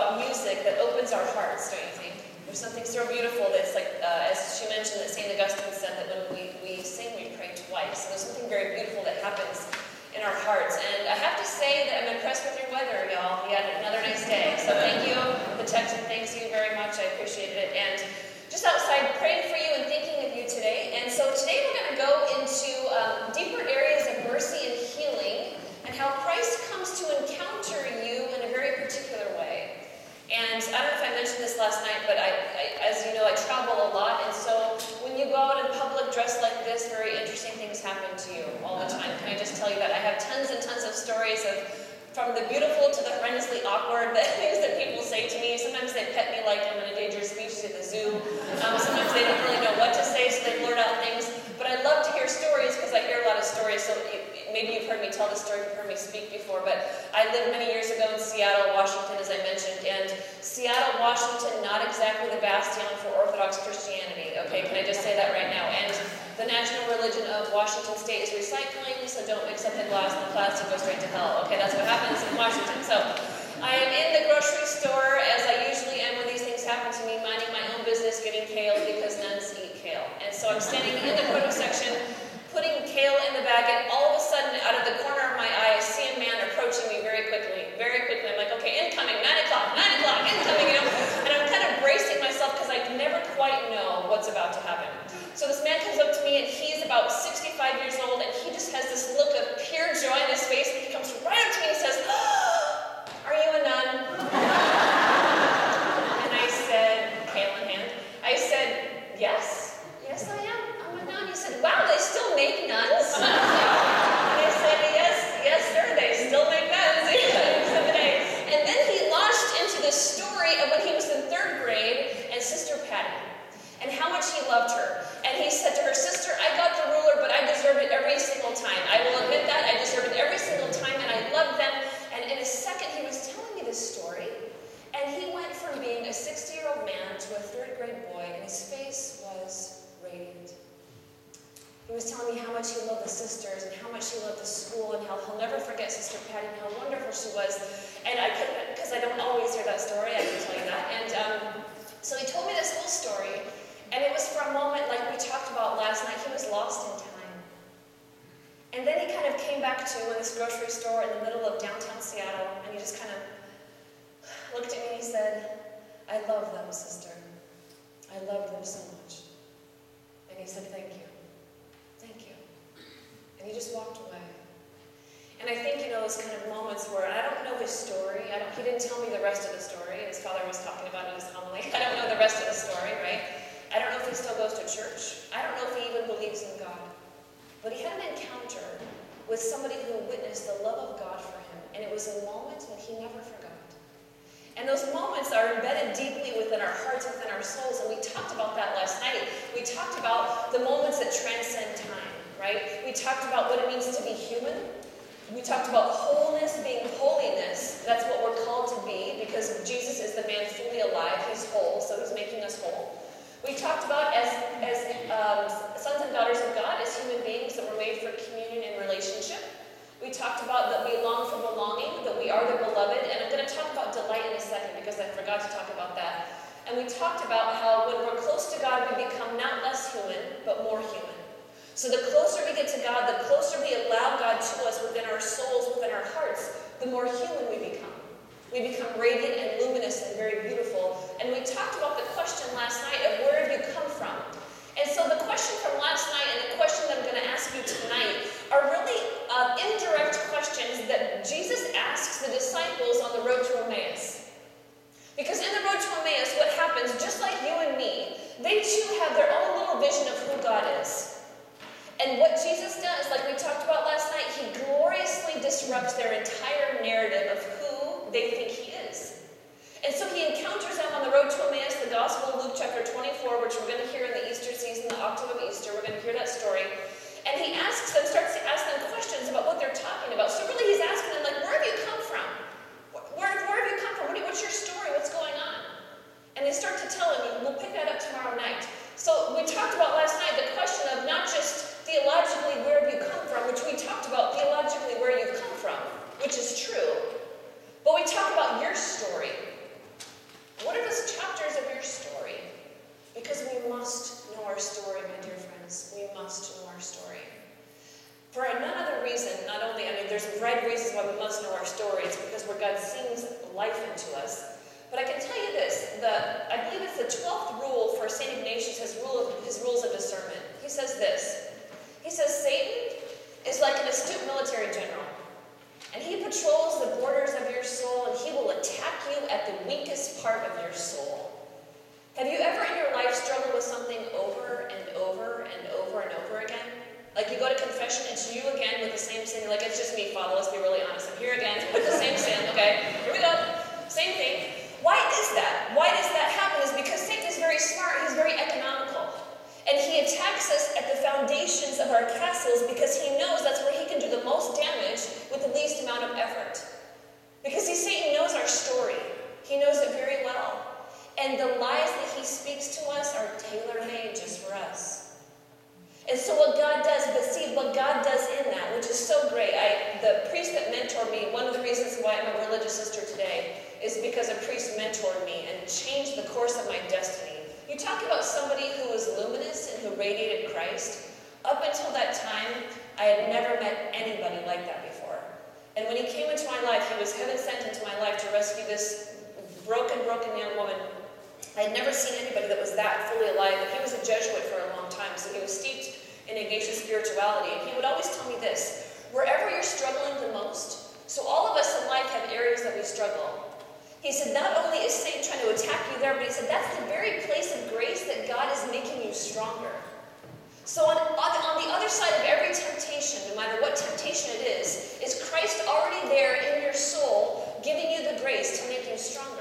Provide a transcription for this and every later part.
about music that opens our hearts, don't you think? There's something so beautiful that's like, as she mentioned, that St. Augustine said that when we sing, we pray twice. And there's something very beautiful that happens in our hearts. And I have to say that I'm impressed with your weather, y'all. We had another nice day. So thank you. The Texan thanks you very much. I appreciated it. And just outside praying for you and thinking of you today. And so today we're going to go into deeper areas of mercy and healing and how Christ comes to encounter you in a very particular way. And I don't know if I mentioned this last night, but as you know, I travel a lot. And so when you go out in public dressed like this, very interesting things happen to you all the time. Can I just tell you that? I have tons and tons of stories from the beautiful to the horrendously awkward, the things that people say to me. Sometimes they pet me like I'm in a dangerous species at the zoo. Sometimes they don't really know what to say, so they blurt out things. But I love to hear stories because I hear a lot of stories. So maybe you've heard me tell this story, you've heard me speak before. But I lived many years ago in Seattle, Washington, as I mentioned. And Seattle, Washington, not exactly the bastion for Orthodox Christianity. Okay, can I just say that right now? And the national religion of Washington State is recycling, so don't mix up the glass and the plastic, go straight to hell. Okay, that's what happens in Washington. So I am in the grocery store, as I usually am when these things happen to me, minding my own business, getting kale because nuns eat kale. And so I'm standing in the produce section, putting kale in the bag, and all of a sudden, out of the corner of my eye, I see a man approaching me very quickly. Very quickly. I'm like, okay, incoming, 9 o'clock, incoming, And I'm kind of bracing myself because I never quite know what's about to happen. So this man comes up to me, and he's about 65 years old, and he just has this look of pure joy in his face, and he comes right up to me and says, "Are you a nun?" And I said, kale in hand, I said, yes I am. I'm a nun. He said, wow, they still make nuns? And I said, yes sir, they still make nuns. And then he launched into this story of when he was in 3rd grade and Sister Patty, and how much he loved her. And he said to her, "Sister, I got the ruler, but I deserved it every single time. I will admit that. I deserved it every single time, and I loved them." And in a second, he was telling me this story, and he went from being a 60-year-old man to a 3rd grade boy, and his face was radiant. He was telling me how much he loved the sisters, and how much he loved the school, and how he'll never forget Sister Patty, and how wonderful she was. And I couldn't, because I don't always hear that story, I can tell you that. And so he told me this whole story. And it was for a moment, like we talked about last night, he was lost in time. And then he kind of came back to this grocery store in the middle of downtown Seattle, and he just kind of looked at me and he said, "I love them, sister. I love them so much." And he said, "Thank you. Thank you." And he just walked away. And I think, those kind of moments where I don't know his story. He didn't tell me the rest of the story. His father was talking about it in his homily. I don't know the rest of the story, right? I don't know if he still goes to church. I don't know if he even believes in God. But he had an encounter with somebody who witnessed the love of God for him. And it was a moment that he never forgot. And those moments are embedded deeply within our hearts, within our souls. And we talked about that last night. We talked about the moments that transcend time, right? We talked about what it means to be human. We talked about wholeness being holiness. That's what we're called to be, because Jesus is the man fully alive. He's whole, so he's making us whole. We talked about as sons and daughters of God, as human beings, that we're made for communion and relationship. We talked about that we long for belonging, that we are the beloved, and I'm going to talk about delight in a second because I forgot to talk about that. And we talked about how when we're close to God, we become not less human, but more human. So the closer we get to God, the closer we allow God to us within our souls, within our hearts, the more human we become. We become radiant and luminous and very beautiful. And we talked about the question last night of where have you come from? And so the question from last night and the question that I'm going to ask you tonight are really indirect questions that Jesus asks the disciples on the road to Emmaus. Because in the road to Emmaus, what happens, just like you and me, they too have their own little vision of who God is. And what Jesus does, like we talked about last night, he gloriously disrupts their entire narrative of who they think he is. And so he encounters them on the road to Emmaus, the Gospel of Luke chapter 24, which we're going to hear in the Easter season, the octave of Easter. We're going to hear that story. And he starts to ask them questions about what they're talking about. So really he's asking them, like, where have you come from? Where have you come from? What's your story? What's going on? And they start to tell him, we'll pick that up tomorrow night. So we talked about last night the question of not just theologically where have you come from, which we talked about theologically where you've come from, which is true. But we talk about your story. life into us. But I can tell you this, I believe it's the 12th rule for St. Ignatius, his rules of discernment. He says this. He says, Satan is like an astute military general, and he patrols the borders of your soul, and he will attack you at the weakest part of your soul. Have you ever in your life struggled with something over and over and over and over again? Like you go to confession, it's you again with the same sin. You're like, it's just me, Father, let's be really honest. I'm here again with the same sin, okay? Here we go. Same thing. Why is that? Why does that happen? Is because Satan is very smart. He's very economical. And he attacks us at the foundations of our castles because he knows that's where he can do the most damage with the least amount of effort. Because see, Satan knows our story. He knows it very well. And the lies that he speaks to us are tailor-made just for us. And so what God does, but see, what God does in that, which is so great, the priest that mentored me, one of the reasons why I'm a religious sister today is because a priest mentored me and changed the course of my destiny. You talk about somebody who was luminous and who radiated Christ. Up until that time, I had never met anybody like that before. And when he came into my life, he was heaven sent into my life to rescue this broken young woman. I had never seen anybody that was that fully alive. And he was a Jesuit for a long time, so he was steeped in Ignatius spirituality. And he would always tell me this, wherever you're struggling the most, so all of us in life have areas that we struggle. He said, not only is Satan trying to attack you there, but he said, that's the very place of grace that God is making you stronger. So on the other side of every temptation, no matter what temptation it is Christ already there in your soul, giving you the grace to make you stronger.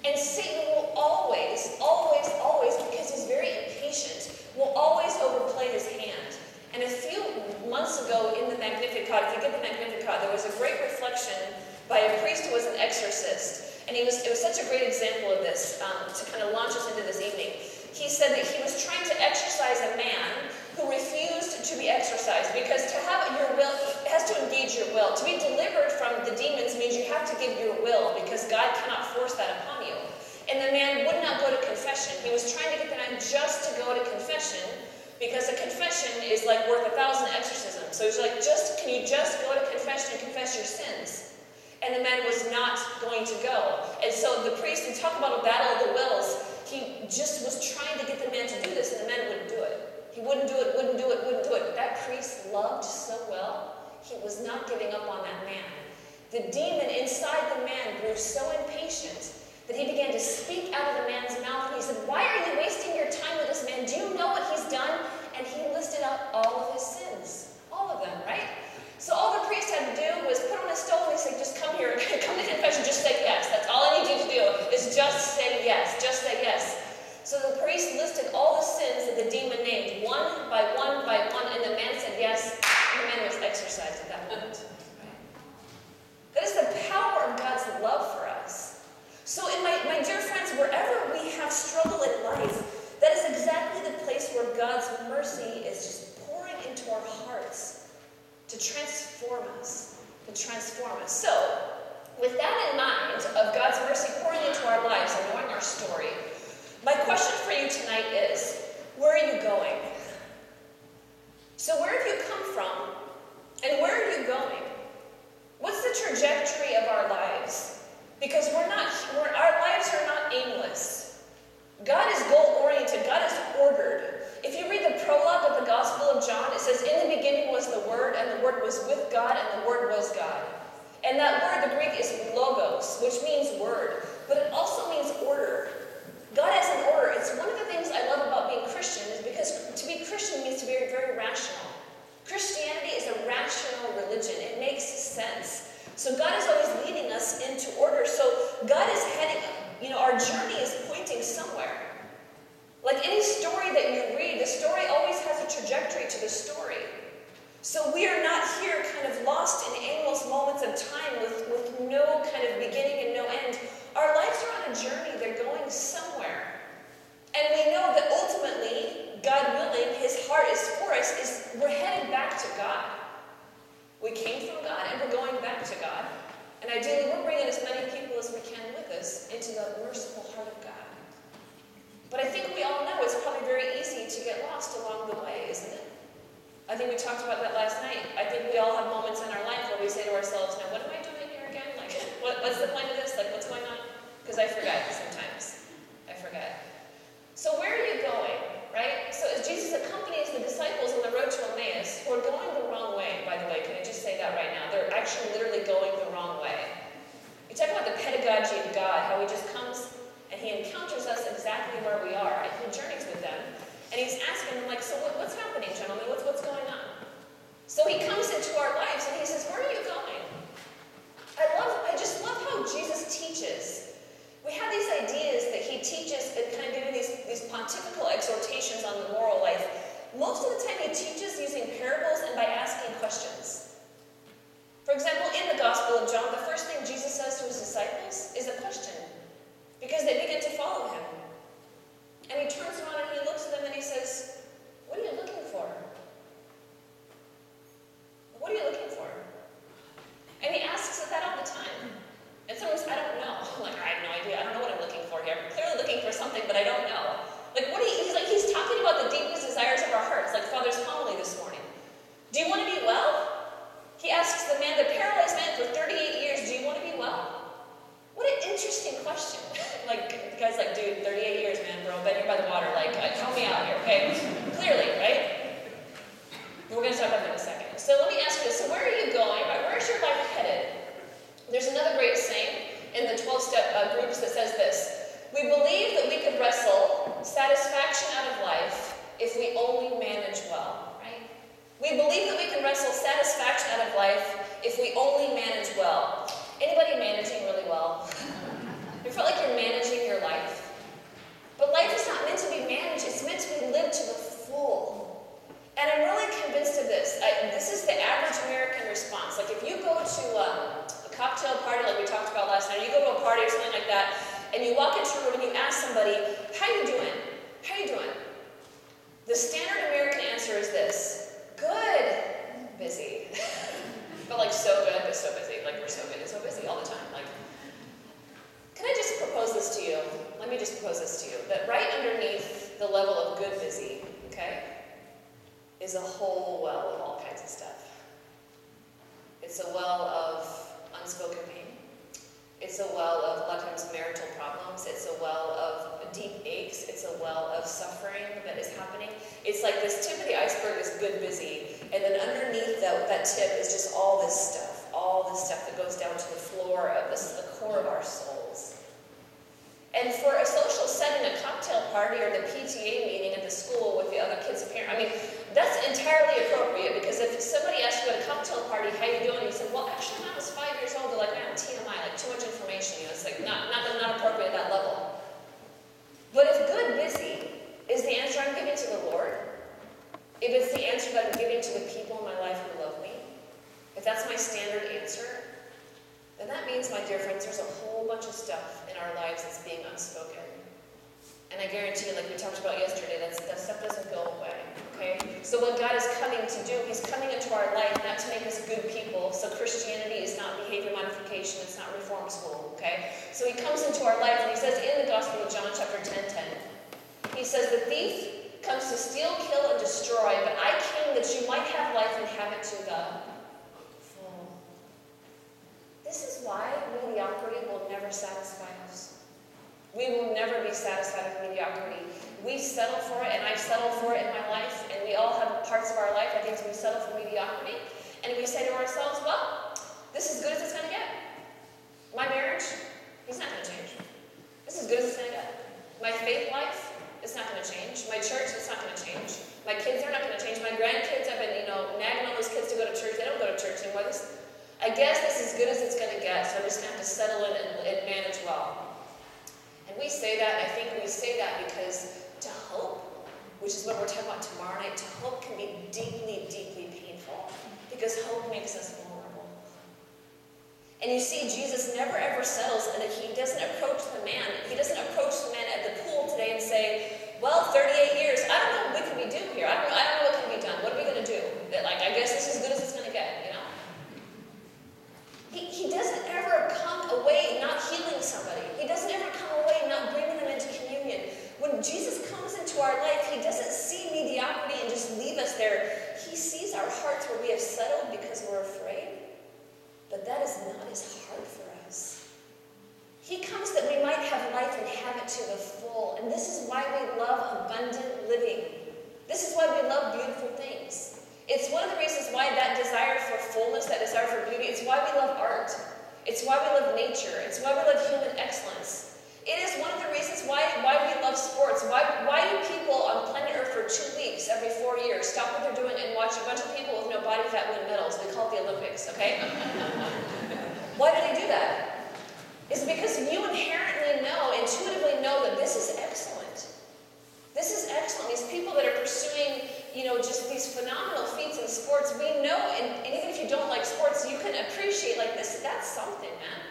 And Satan will always, because he's very impatient, will always overplay his hand. And a few months ago in the Magnificat, if you get the Magnificat, there was a great reflection by a priest who was an exorcist. And it was such a great example of this, to kind of launch us into this evening. He said that he was trying to exorcise a man who refused to be exorcised, because to have your will, it has to engage your will. To be delivered from the demons means you have to give your will, because God cannot force that upon you. And the man would not go to confession. He was trying to get the man just to go to confession, because a confession is like worth 1,000 exorcisms. So he's like, can you just go to confession and confess your sins? And the man was not going to go. And so the priest, we talk about a battle of the wills, he just was trying to get the man to do this, and the man wouldn't do it. He wouldn't do it. But that priest loved so well, he was not giving up on that man. The demon inside the man grew so impatient that he began to speak out of the man's mouth, and he said, why are you wasting your time with this man? Do you know what he's done? And he listed out all of his sins. All of them, right? So all the priest had to do was put on a stole and he said, just come here, come to confession, just say yes. That's all I need you to do, is just say yes, just say yes. So the priest listed all the sins that the demon named, one by one, and the man said yes, and the man was exorcised at that moment. That is the power of God's love for us. So in my dear friends, wherever we have struggle in life, that is exactly the place where God's mercy is just pouring into our hearts to transform us, So, with that in mind, of God's mercy pouring into our lives and knowing our story, my question for you tonight is, where are you going? So where have you come from, and where are you going? What's the trajectory of our lives? Because our lives are not aimless. God is goal-oriented. God is ordered. If you read the prologue of the Gospel of John, it says, in the beginning was the Word, and the Word was with God, and the Word was God. And that word, the Greek, is logos, which means word, but it also means order. God has an order. It's one of the things I love about being Christian, is because to be Christian means to be very rational. Christianity is a rational religion. It makes sense. So God is always leading us into order. So God is heading, our journey is pointing somewhere. Like any story that you read, the story always has a trajectory to the story. So we are not here kind of lost in aimless moments of time with no kind of beginning and no end. Our lives are on a journey. They're going somewhere. And we know that ultimately, God willing, his heart is for us, we're headed back to God. We came from God and we're going back to God. And ideally, we're bringing as many people as we can with us into the merciful heart of God. But I think we all know it's probably very easy to get lost along the way, isn't it? I think we talked about that last night. I think we all have moments in our life where we say to ourselves, now what am I doing here again? Like, what's the point of this? pedagogy of God, how he just comes and he encounters us exactly where we are, and he journeys with them. And he's asking them, like, so what's happening, gentlemen? What's going on? So he comes into our lives and he says, where are you going? I just love how Jesus teaches. We have these ideas that he teaches and kind of giving these pontifical exhortations on the moral life. Most of the time he teaches using parables and by asking questions. For example, in the Gospel of John, the first thing Jesus says to his disciples is a question, because they begin to follow him. And he turns around and he looks at them and he says, what are you looking for? What are you looking for? And he asks that all the time. And sometimes I don't know. Like, I have no idea. I don't know what I'm looking for here. I'm clearly looking for something, but I don't know. Like, he's talking about the deepest desires of our hearts, like Father's homily this morning. Do you want to be well? He asks the paralyzed man for 38 years, do you want to be well? What an interesting question. Like, the guy's like, dude, 38 years, man, bro. Been here by the water. Like, help me out here, okay? Clearly, right? We're going to talk about that in a second. So let me ask you this. So where are you going? Where's your life headed? There's another great saying in the 12-step groups that says this. We believe that we could wrestle satisfaction out of life if we only manage well, right? We believe that we can wrestle satisfaction out of life if we only manage well. Anybody managing really well? You felt like you're managing your life? But life is not meant to be managed. It's meant to be lived to the full. And I'm really convinced of this. This is the average American response. Like if you go to a cocktail party like we talked about last night, or you go to a party or something like that, and you walk into a room and you ask somebody, how you doing? How you doing? The standard American answer is this. Good. Busy. But like so good, but so busy. Like we're so good and so busy all the time. Like, can I just propose this to you? Let me just propose this to you. That right underneath the level of good busy, okay, is a whole well of all kinds of stuff. It's a well of unspoken pain. It's a well of a lot of times marital problems. It's a well of deep aches. It's a well of suffering that is happening. It's like this tip of the iceberg is good busy, and then underneath that tip is just all this stuff that goes down to the floor of the core of our souls. And for a social setting, a cocktail party, or the PTA meeting at the school with the other kids' parents, I mean, that's entirely appropriate, because if somebody asks you at a cocktail party, how you doing? You said, well, actually, when I was 5 years old, they're like, man, TMI, like too much information. It's like not appropriate at that level. But if good busy is the answer I'm giving to the Lord, if it's the answer that I'm giving to the people in my life who love me, if that's my standard answer, then that means, my dear friends, there's a whole bunch of stuff in our lives that's being unspoken. And I guarantee you, like we talked about yesterday, that stuff doesn't go away, okay? So what God is coming to do, he's coming into our life not to make us good people. So Christianity is not behavior modification, it's not reform school, okay? So he comes into our life, and he says in the Gospel of John, chapter 10:10, he says, the thief comes to steal, kill, and destroy, but I came that you might have life and have it to the full. This is why mediocrity will never satisfy us. We will never be satisfied with mediocrity. We settle for it, and I've settled for it in my life, and we all have parts of our life, I think, we settle for mediocrity, and we say to ourselves, well, this is as good as it's going to get. My marriage, he's not going to change. This is as good as it's going to get. My faith life, it's not going to change. My church, it's not going to change. My kids, they're not going to change. My grandkids, I've been, nagging all those kids to go to church. They don't go to church anymore. I guess this is as good as it's going to get, so I'm just going to have to settle in and manage well. And we say that, and I think we say that because to hope, which is what we're talking about tomorrow night, to hope can be deeply, deeply painful, because hope makes us vulnerable. And you see, Jesus never ever settles, and he doesn't approach the man. He doesn't approach the man at the pool today and say, well, 38 years, I don't know what can we do here. I don't know what can be done. What are we going to do? I guess this is as good as it's going to get, He doesn't ever come away not healing somebody. He doesn't ever come away not bringing them into communion. When Jesus comes into our life, he doesn't see mediocrity and just leave us there. He sees our hearts where we have settled because we're afraid. But that is not his heart for us. He comes that we might have life and have it to the full. And this is why we love abundant living. This is why we love beautiful things. It's one of the reasons why that desire for fullness, that desire for beauty, it's why we love art. It's why we love nature. It's why we love human sports, we know, and even if you don't like sports, you can appreciate like this. That's something, man.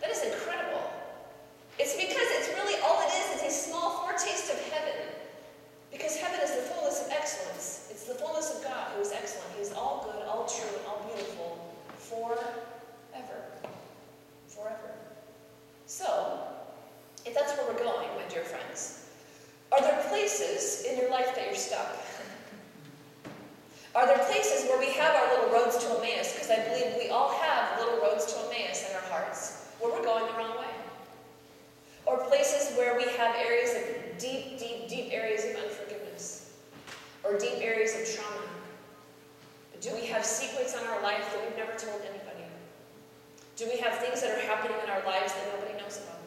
That is incredible. It's because it's really all it is a small foretaste of heaven. Because heaven is the fullness of excellence. It's the fullness of God who is excellent. He is all good, all true, and all beautiful forever. Forever. So, if that's where we're going, my dear friends, are there places in your life that you're stuck? Are there places where we have our little roads to Emmaus? Because I believe we all have little roads to Emmaus in our hearts, where we're going the wrong way. Or places where we have areas of deep, deep, deep areas of unforgiveness. Or deep areas of trauma. Do we have secrets in our life that we've never told anybody? Do we have things that are happening in our lives that nobody knows about?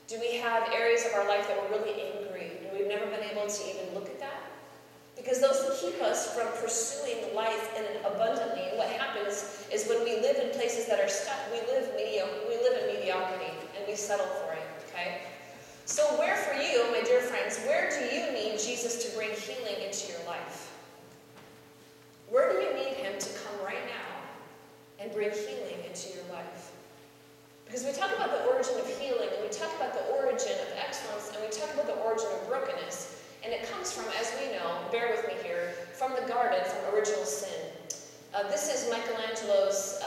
Do we have areas of our life that we're really angry and we've never been able to even look at that? Because those keep us from pursuing life abundantly. And what happens is when we live in places that are stuck, we live in mediocrity and we settle for it, okay? So where for you, my dear friends, where do you need Jesus to bring healing into your life? Where do you need him to come right now and bring healing into your life? Because we talk about the origin of healing, and we talk about the origin of excellence, and we talk about the origin of brokenness. And it comes from, as we know, bear with me here, from the garden, from original sin. This is Michelangelo's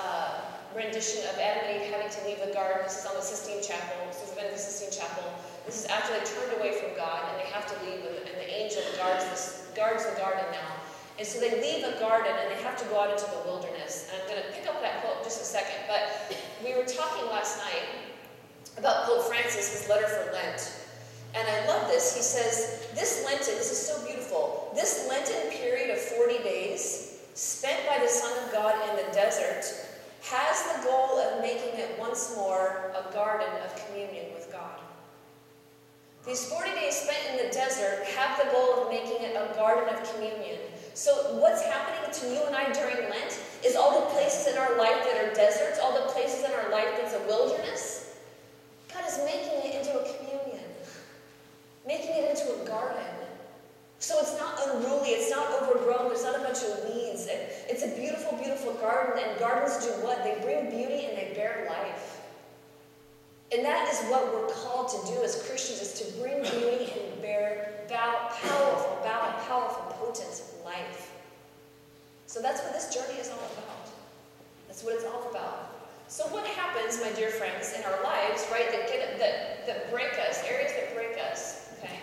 rendition of Adam and Eve having to leave the garden. This is on the Sistine Chapel. This is the Sistine Chapel. This is after they turned away from God, and they have to leave, and the angel guards the garden now. And so they leave the garden, and they have to go out into the wilderness. And I'm going to pick up that quote in just a second, but we were talking last night about Pope Francis, his letter for Lent. And I love this. He says, this is so beautiful, this Lenten period of 40 days spent by the Son of God in the desert has the goal of making it once more a garden of communion with God. These 40 days spent in the desert have the goal of making it a garden of communion. So what's happening to you and I during Lent is all the places in our life that are deserts, all the places in our life that's a wilderness, God is making it into a communion. Making it into a garden. So it's not unruly, it's not overgrown, there's not a bunch of weeds. It's a beautiful, beautiful garden, and gardens do what? They bring beauty and they bear life. And that is what we're called to do as Christians, is to bring beauty and bear powerful, potent life. So that's what this journey is all about. That's what it's all about. So what happens, my dear friends, in our lives, right, that break us, areas that break us, okay,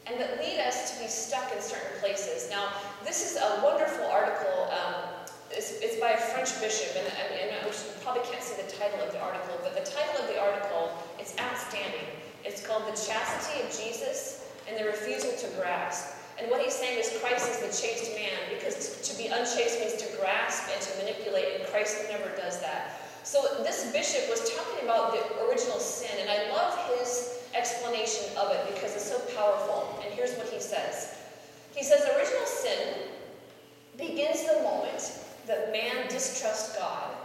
and that lead us to be stuck in certain places. Now, this is a wonderful article. It's by a French bishop, and you probably can't see the title of the article, but the title of the article, it's outstanding. It's called The Chastity of Jesus and the Refusal to Grasp. And what he's saying is Christ is the chaste man, because to be unchaste means to grasp and to manipulate, and Christ never does that. So this bishop was talking about the original sin, and I love his explanation of it because it's so powerful. And here's what he says. He says, original sin begins the moment that man distrusts God.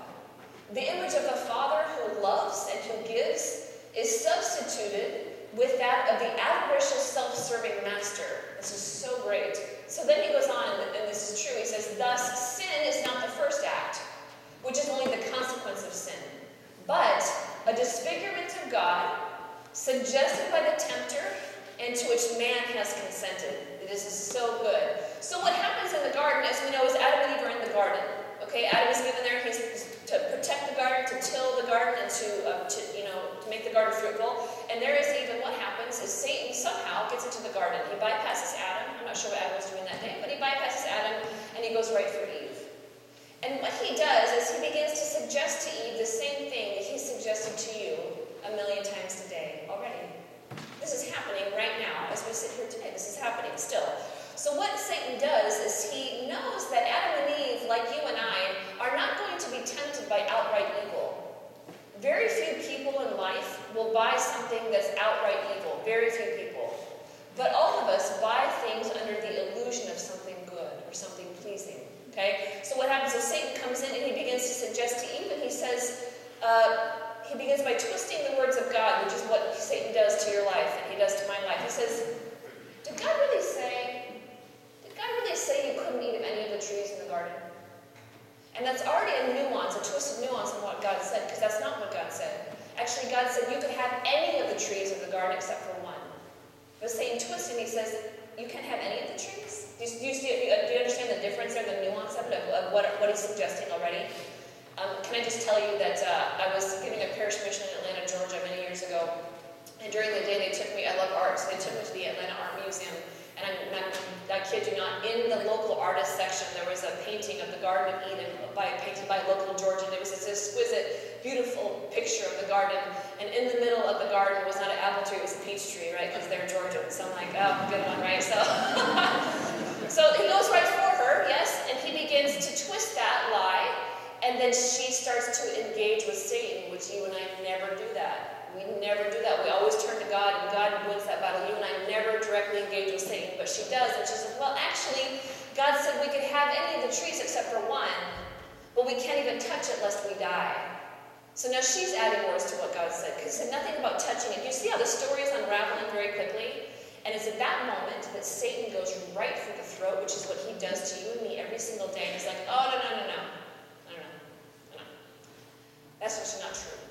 The image of the Father who loves and who gives is substituted with that of the avaricious, self-serving master. This is so great. So then he goes on, and this is true. He says, thus, sin is not the first act, which is only the consequence of sin, but a disfigurement of God, suggested by the tempter, and to which man has consented. This is so good. So what happens in the garden, as we know, is Adam and Eve are in the garden. Okay, Adam is given there, he's to protect the garden, to till the garden, and to make the garden fruitful. And there is Eve, and what happens is Satan somehow gets into the garden. He bypasses Adam. I'm not sure what Adam was doing that day, but he bypasses Adam, and he goes right for Eve. And what he does is he begins to suggest to Eve the same thing that he suggested to you a million times today already. This is happening right now as we sit here today. This is happening still. So what Satan does is he knows that Adam and Eve, like you and I, are not going to be tempted by outright evil. Very few people in life will buy something that's outright evil. Very few people. But all of us buy things under the illusion of something good or something pleasing. Okay? So what happens is Satan comes in and he begins to suggest to Eve, and he says, he begins by twisting the words of God, which is what Satan does to your life and he does to my life. He says, did God really say you couldn't eat of any of the trees in the garden? And that's already a nuance, a twist of nuance in what God said, because that's not what God said. Actually, God said you could have any of the trees of the garden except for one. But Satan twists him. He says, you can't have any of the trees? Do you understand the difference there, the nuance of it, of what he's suggesting already? Can I just tell you that I was giving a parish mission in Atlanta, Georgia many years ago. And during the day they took me, I love art, so they took me to the Atlanta Art Museum. And I kid you not, in the local artist section there was a painting of the Garden of Eden painted by a local Georgian. It was this exquisite, beautiful picture of the garden. And in the middle of the garden was not an apple tree, it was a peach tree, right? Because they're Georgian. So I'm like, oh, good one, right? So, so he goes right for her, yes, and he begins to twist that lie. And then she starts to engage with Satan, which you and I never do that. We never do that. We always turn to God, and God wins that battle. You and I never directly engage with Satan, but she does. And she says, well, actually, God said we could have any of the trees except for one, but we can't even touch it lest we die. So now she's adding words to what God said, because he said nothing about touching it. You see how the story is unraveling very quickly? And it's at that moment that Satan goes right for the throat, which is what he does to you and me every single day. And he's like, oh, no. That's actually not true.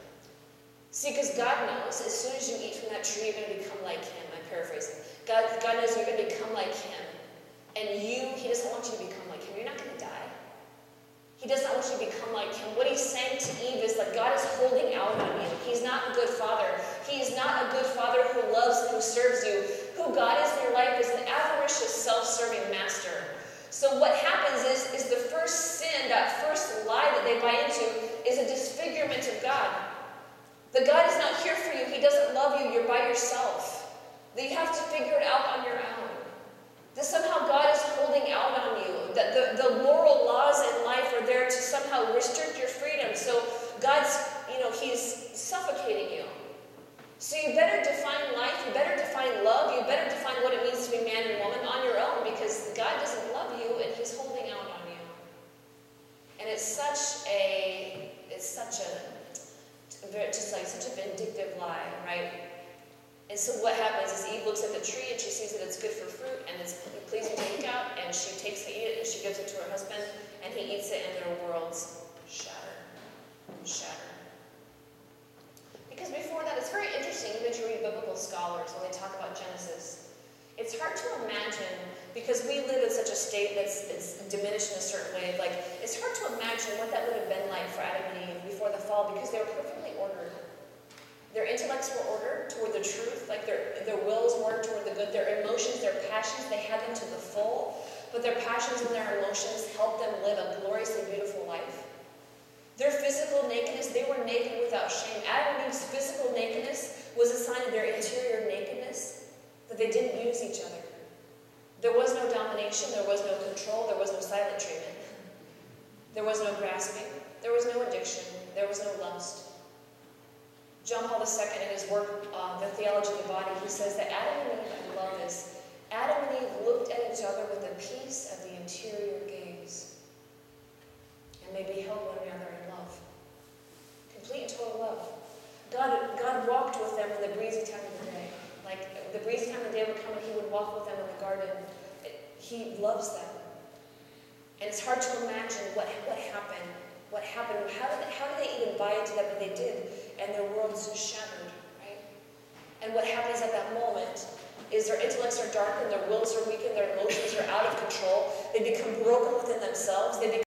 See, because God knows as soon as you eat from that tree, you're going to become like him. I'm paraphrasing. God knows you're going to become like him. And he doesn't want you to become like him. You're not going to die. He does not want you to become like him. What he's saying to Eve is that God is holding out on you. He's not a good father. He is not a good father who loves and who serves you. Who God is in your life is an avaricious, self-serving master. So what happens is the first sin, that first lie that they buy into, is a disfigurement of God. That God is not here for you. He doesn't love you. You're by yourself. That you have to figure it out on your own. That somehow God is holding out on you. That the moral laws in life are there to somehow restrict your freedom. So God's, he's suffocating you. So you better define life, you better define love, you better define what it means to be man and woman on your own, because God doesn't love you and he's holding out on you. And it's such a vindictive lie, right? And so what happens is Eve looks at the tree and she sees that it's good for fruit and it's pleasing to look at, and she takes to eat it and she gives it to her husband, and he eats it, and their worlds shatter. Because before that, it's very interesting, even to read biblical scholars when they talk about Genesis. It's hard to imagine, because we live in such a state that's diminished in a certain way. Like, it's hard to imagine what that would have been like for Adam and Eve before the fall, because they were perfectly ordered. Their intellects were ordered toward the truth, like their wills were toward the good. Their emotions, their passions, they had them to the full. But their passions and their emotions helped them live a gloriously beautiful life. Their physical nakedness, they were naked without shame. Adam and Eve's physical nakedness was a sign of their interior nakedness, that they didn't use each other. There was no domination, there was no control, there was no silent treatment. There was no grasping, there was no addiction, there was no lust. John Paul II, in his work, The Theology of the Body, he says that Adam and Eve, I love this, Adam and Eve looked at each other with the peace of the interior gaze. And they beheld one another in love. Complete and total love. God walked with them in the breezy time of the day. Like, the breezy time of the day would come and he would walk with them in the garden. He loves them. And it's hard to imagine what happened. What happened? How did they even buy into that? But they did. And their worlds shattered, right? And what happens at that moment is their intellects are darkened, their wills are weakened, their emotions are out of control. They become broken within themselves. They